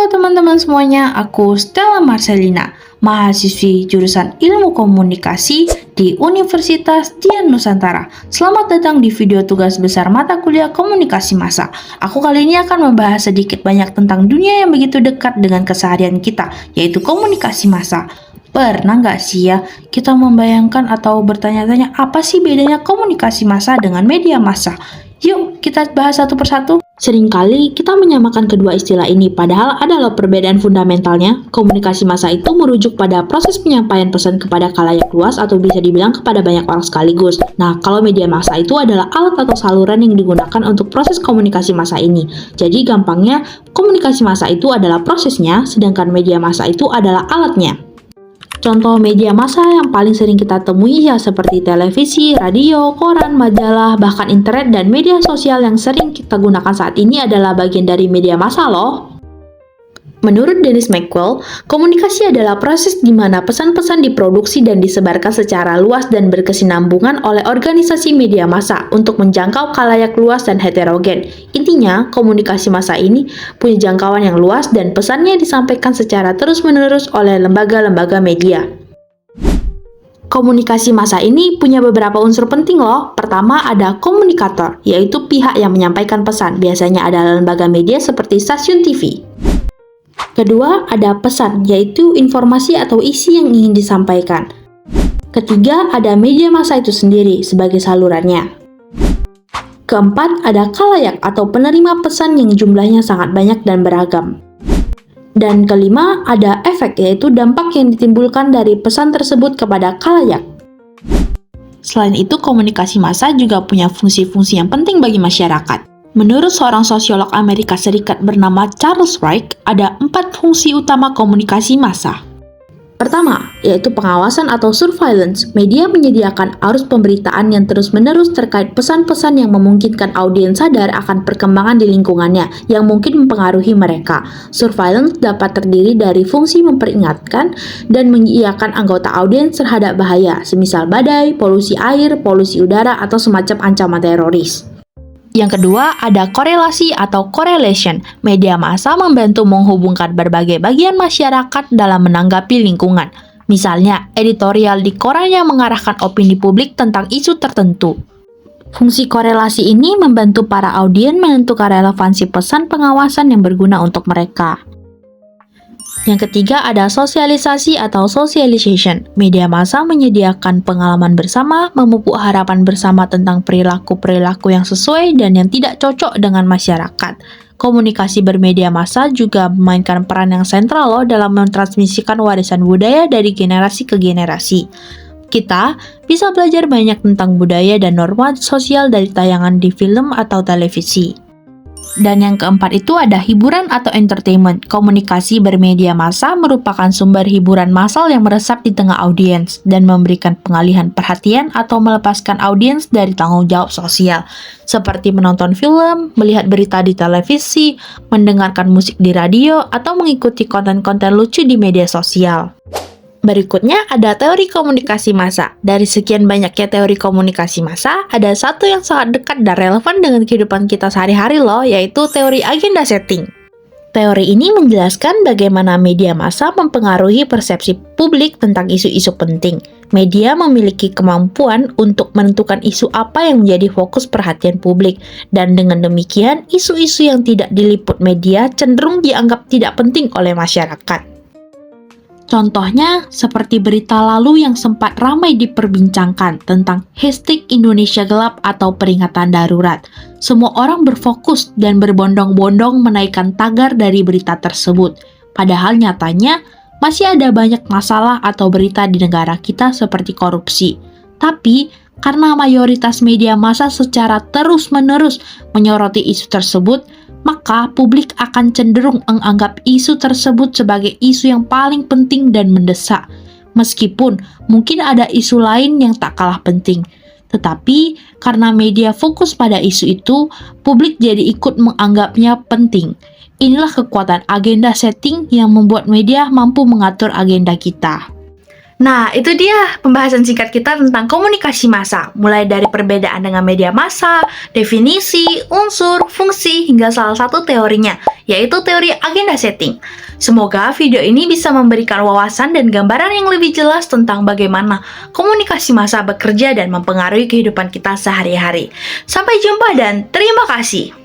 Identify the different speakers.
Speaker 1: Halo teman-teman semuanya, aku Stella Marcelina, mahasiswi jurusan Ilmu Komunikasi di Universitas Dian Nusantara. Selamat datang di video tugas besar mata kuliah Komunikasi Massa. Aku kali ini akan membahas sedikit banyak tentang dunia yang begitu dekat dengan keseharian kita, yaitu komunikasi massa. Pernah nggak sih ya kita membayangkan atau bertanya-tanya apa sih bedanya komunikasi massa dengan media massa? Yuk kita bahas satu persatu. Seringkali kita menyamakan kedua istilah ini, padahal ada loh perbedaan fundamentalnya. Komunikasi massa itu merujuk pada proses penyampaian pesan kepada khalayak luas atau bisa dibilang kepada banyak orang sekaligus. Nah, kalau media massa itu adalah alat atau saluran yang digunakan untuk proses komunikasi massa ini. Jadi gampangnya, komunikasi massa itu adalah prosesnya, sedangkan media massa itu adalah alatnya. Contoh media massa yang paling sering kita temui ya seperti televisi, radio, koran, majalah, bahkan internet dan media sosial yang sering kita gunakan saat ini adalah bagian dari media massa loh. Menurut Dennis McQuell, komunikasi adalah proses di mana pesan-pesan diproduksi dan disebarkan secara luas dan berkesinambungan oleh organisasi media massa untuk menjangkau khalayak luas dan heterogen. Intinya, komunikasi massa ini punya jangkauan yang luas dan pesannya disampaikan secara terus-menerus oleh lembaga-lembaga media. Komunikasi massa ini punya beberapa unsur penting loh. Pertama ada komunikator, yaitu pihak yang menyampaikan pesan. Biasanya adalah lembaga media seperti stasiun TV. Kedua, ada pesan, yaitu informasi atau isi yang ingin disampaikan. Ketiga, ada media massa itu sendiri sebagai salurannya. Keempat, ada khalayak atau penerima pesan yang jumlahnya sangat banyak dan beragam. Dan kelima, ada efek, yaitu dampak yang ditimbulkan dari pesan tersebut kepada khalayak. Selain itu, komunikasi massa juga punya fungsi-fungsi yang penting bagi masyarakat. Menurut seorang sosiolog Amerika Serikat bernama Charles Reich, ada 4 fungsi utama komunikasi massa. Pertama, yaitu pengawasan atau surveillance. Media menyediakan arus pemberitaan yang terus-menerus terkait pesan-pesan yang memungkinkan audiens sadar akan perkembangan di lingkungannya yang mungkin mempengaruhi mereka. Surveillance dapat terdiri dari fungsi memperingatkan dan mengiyakan anggota audiens terhadap bahaya, semisal badai, polusi air, polusi udara, atau semacam ancaman teroris. Yang kedua, ada korelasi atau correlation. Media massa membantu menghubungkan berbagai bagian masyarakat dalam menanggapi lingkungan. Misalnya, editorial di koran yang mengarahkan opini publik tentang isu tertentu. Fungsi korelasi ini membantu para audiens menentukan relevansi pesan pengawasan yang berguna untuk mereka. Yang ketiga ada sosialisasi atau socialization. Media massa menyediakan pengalaman bersama, memupuk harapan bersama tentang perilaku-perilaku yang sesuai dan yang tidak cocok dengan masyarakat. Komunikasi bermedia massa juga memainkan peran yang sentral loh dalam mentransmisikan warisan budaya dari generasi ke generasi. Kita bisa belajar banyak tentang budaya dan norma sosial dari tayangan di film atau televisi. Dan yang keempat itu ada hiburan atau entertainment. Komunikasi bermedia massa merupakan sumber hiburan massal yang meresap di tengah audiens dan memberikan pengalihan perhatian atau melepaskan audiens dari tanggung jawab sosial, seperti menonton film, melihat berita di televisi, mendengarkan musik di radio, atau mengikuti konten-konten lucu di media sosial. Berikutnya ada teori komunikasi massa. Dari sekian banyaknya teori komunikasi massa, ada satu yang sangat dekat dan relevan dengan kehidupan kita sehari-hari loh, yaitu teori agenda setting. Teori ini menjelaskan bagaimana media massa mempengaruhi persepsi publik tentang isu-isu penting. Media memiliki kemampuan untuk menentukan isu apa yang menjadi fokus perhatian publik, dan dengan demikian isu-isu yang tidak diliput media cenderung dianggap tidak penting oleh masyarakat. Contohnya, seperti berita lalu yang sempat ramai diperbincangkan tentang hashtag Indonesia Gelap atau peringatan darurat. Semua orang berfokus dan berbondong-bondong menaikkan tagar dari berita tersebut. Padahal nyatanya, masih ada banyak masalah atau berita di negara kita seperti korupsi. Tapi, karena mayoritas media massa secara terus-menerus menyoroti isu tersebut, maka publik akan cenderung menganggap isu tersebut sebagai isu yang paling penting dan mendesak. Meskipun mungkin ada isu lain yang tak kalah penting. Tetapi karena media fokus pada isu itu, publik jadi ikut menganggapnya penting. Inilah kekuatan agenda setting yang membuat media mampu mengatur agenda kita. Nah, itu dia pembahasan singkat kita tentang komunikasi massa, mulai dari perbedaan dengan media massa, definisi, unsur, fungsi, hingga salah satu teorinya, yaitu teori agenda setting. Semoga video ini bisa memberikan wawasan dan gambaran yang lebih jelas tentang bagaimana komunikasi massa bekerja dan mempengaruhi kehidupan kita sehari-hari. Sampai jumpa dan terima kasih.